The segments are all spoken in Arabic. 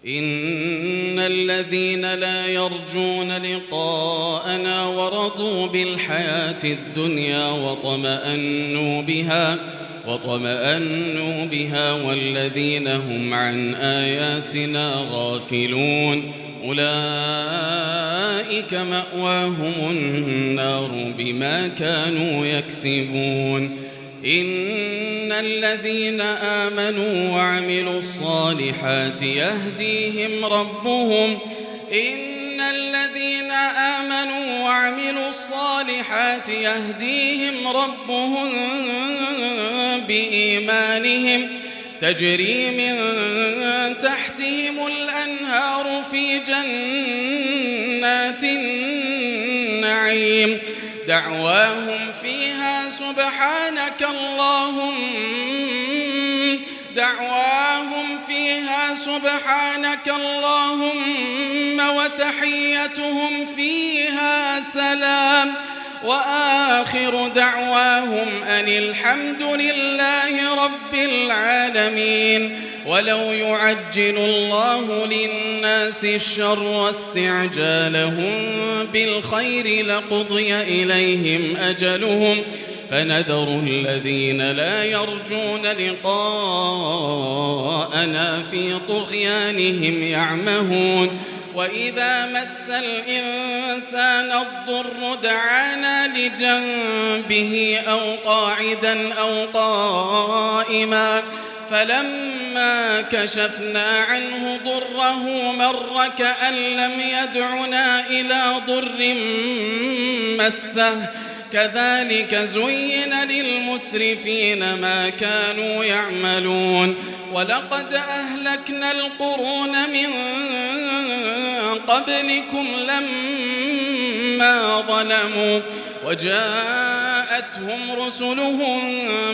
إن الذين لا يرجون لقاءنا ورضوا بالحياة الدنيا واطمأنوا بها والذين هم عن آياتنا غافلون أولئك مأواهم النار بما كانوا يكسبون. إن الذين آمنوا وعملوا الصالحات يهديهم ربهم بإيمانهم تجري من تحتهم الأنهار في جنات النعيم دعواهم فيها سبحانك اللهم وتحيتهم فيها سلام وآخر دعواهم أن الحمد لله رب العالمين. ولو يعجل الله للناس الشر واستعجالهم بالخير لقضي إليهم أجلهم فنذر الذين لا يرجون لقاءنا في طغيانهم يعمهون. وإذا مس الإنسان الضر دعانا لجنبه أو قاعدا أو قائما فلما كشفنا عنه ضره مر كأن لم يدعنا إلى ضر مسه كذلك زين للمسرفين ما كانوا يعملون. ولقد أهلكنا القرون من قبلكم لما ظلموا وجاءتهم رسلهم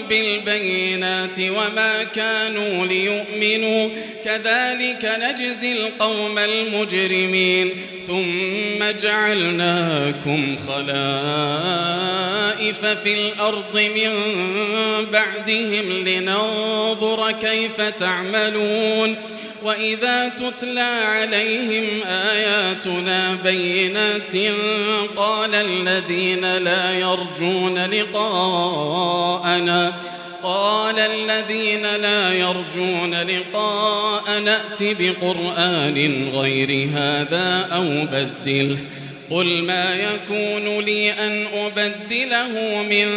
بالبينات وما كانوا ليؤمنوا كذلك نجزي القوم المجرمين. ثم جعلناكم خلائف في الأرض من بعدهم لننظر كيف تعملون. وإذا تتلى عليهم آياتنا بينات قال الذين لا يرجون لقاءنا ائت بقرآن غير هذا أو بدله قل ما يكون لي أن أبدله من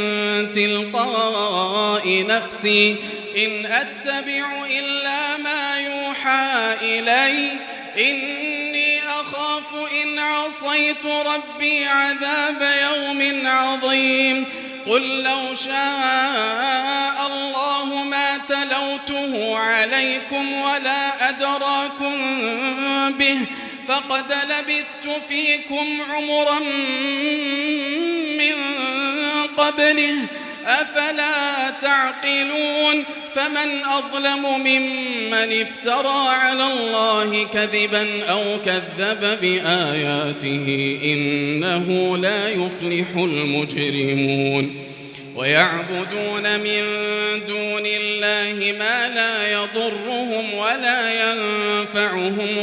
تلقاء نفسي إن أتبع إلا ما يوحى إلي إني أخاف إن عصيت ربي عذاب يوم عظيم. قل لو شاء الله ما تلوته عليكم ولا أدراكم به فقد لبثت فيكم عمرا من قبله أفلا تعقلون. فمن أظلم ممن افترى على الله كذبا أو كذب بآياته إنه لا يفلح المجرمون. ويعبدون من دون الله ما لا يضرهم ولا ينفعهم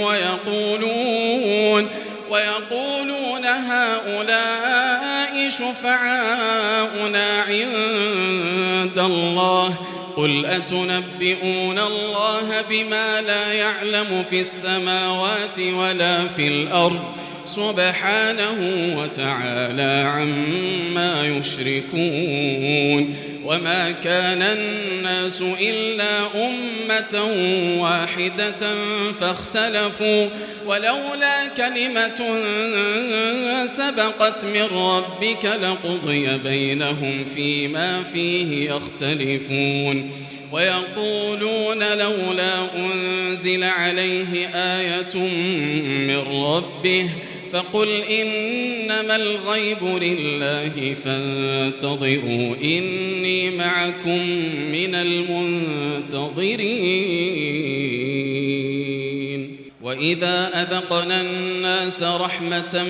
ويقولون هؤلاء شفعاؤنا عند الله قل أتنبئون الله بما لا يعلم في السماوات ولا في الأرض سبحانه وتعالى عما يشركون. وما كان الناس إلا أمة واحدة فاختلفوا ولولا كلمة سبقت من ربك لقضي بينهم فيما فيه يختلفون. ويقولون لولا أنزل عليه آية من ربه فقل إنما الغيب لله فانتظروا إني معكم من المنتظرين. وإذا أذقنا الناس رحمة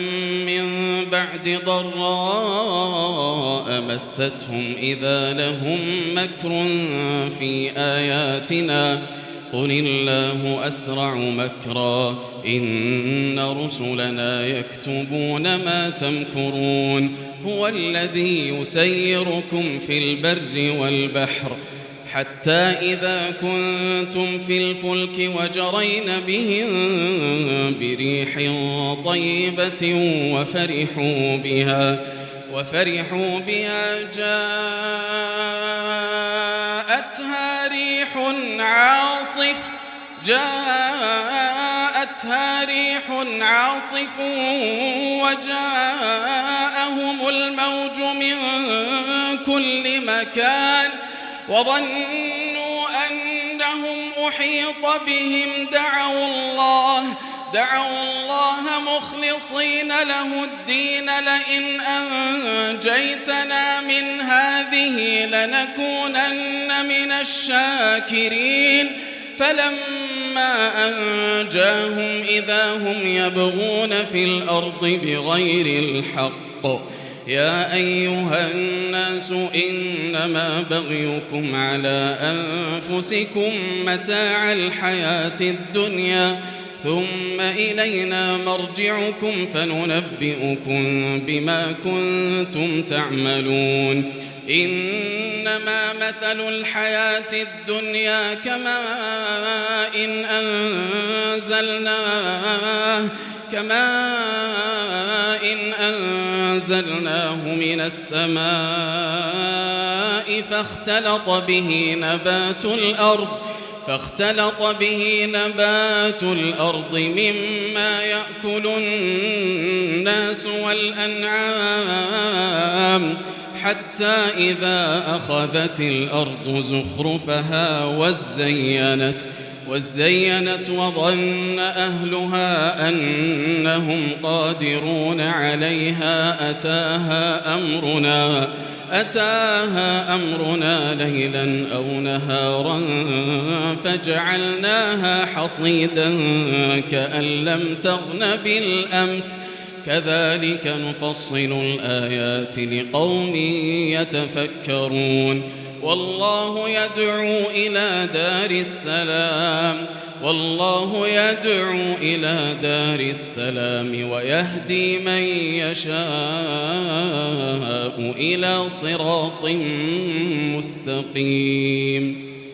من بعد ضراء مستهم إذا لهم مكر في آياتنا قل الله أسرع مكرا إن رسلنا يكتبون ما تمكرون هو الذي يسيركم في البر والبحر حتى إذا كنتم في الفلك وجرين بهم بريح طيبة وفرحوا بها جاءتها ريح عاصف وجاءهم الموج من كل مكان وظنوا أنهم أحيط بهم دعوا الله مخلصين له الدين لئن أنجيتنا من هذه لنكونن من الشاكرين فلما أنجاهم إذا هم يبغون في الأرض بغير الحق يا أيها الناس إنما بغيكم على أنفسكم متاع الحياة الدنيا ثم إلينا مرجعكم فننبئكم بما كنتم تعملون إنما مثل الحياة الدنيا كماء إن أنزلناه من السماء فاختلط به نبات الأرض مما يأكل الناس والأنعام حتى إذا أخذت الأرض زخرفها وزينت وظن أهلها أنهم قادرون عليها أتاها أمرنا ليلا أو نهارا فجعلناها حصيدا كأن لم تغن بالأمس كذلك نفصل الآيات لقوم يتفكرون والله يدعو إلى دار السلام ويهدي من يشاء إلى صراط مستقيم